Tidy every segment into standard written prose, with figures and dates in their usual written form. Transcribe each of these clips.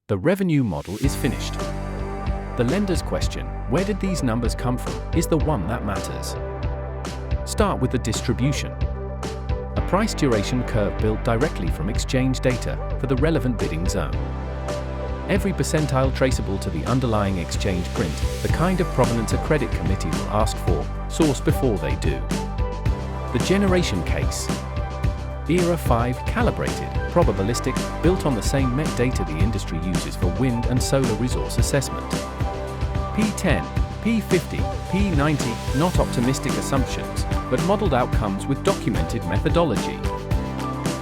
The revenue model is finished. The lender's question, where did these numbers come from, is the one that matters. Start with the distribution. A price duration curve built directly from exchange data for the relevant bidding zone. Every percentile traceable to the underlying exchange print, the kind of provenance a credit committee will ask for, sourced before they do. The generation case. ERA5-calibrated, probabilistic, built on the same MET data the industry uses for wind and solar resource assessment. P10, P50, P90, not optimistic assumptions, but modeled outcomes with documented methodology.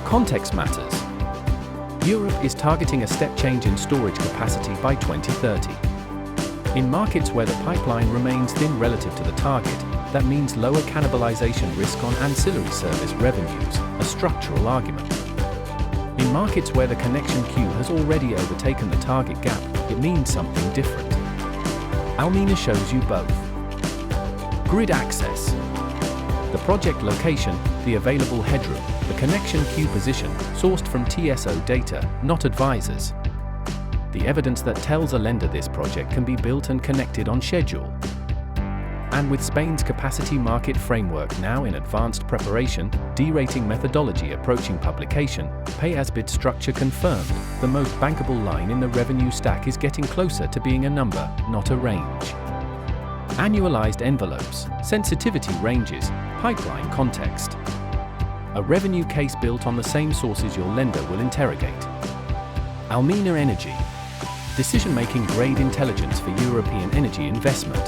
Context matters. Europe is targeting a step change in storage capacity by 2030. In markets where the pipeline remains thin relative to the target, that means lower cannibalization risk on ancillary service revenues, a structural argument. In markets where the connection queue has already overtaken the target gap, it means something different. Almena shows you both. Grid access. The project location, the available headroom, the connection queue position, sourced from TSO data, not advisors. The evidence that tells a lender this project can be built and connected on schedule. And with Spain's capacity market framework now in advanced preparation, derating methodology approaching publication, pay-as-bid structure confirmed, the most bankable line in the revenue stack is getting closer to being a number, not a range. Annualized envelopes, sensitivity ranges, pipeline context. A revenue case built on the same sources your lender will interrogate. Almena Energy. Decision-making grade intelligence for European energy investment.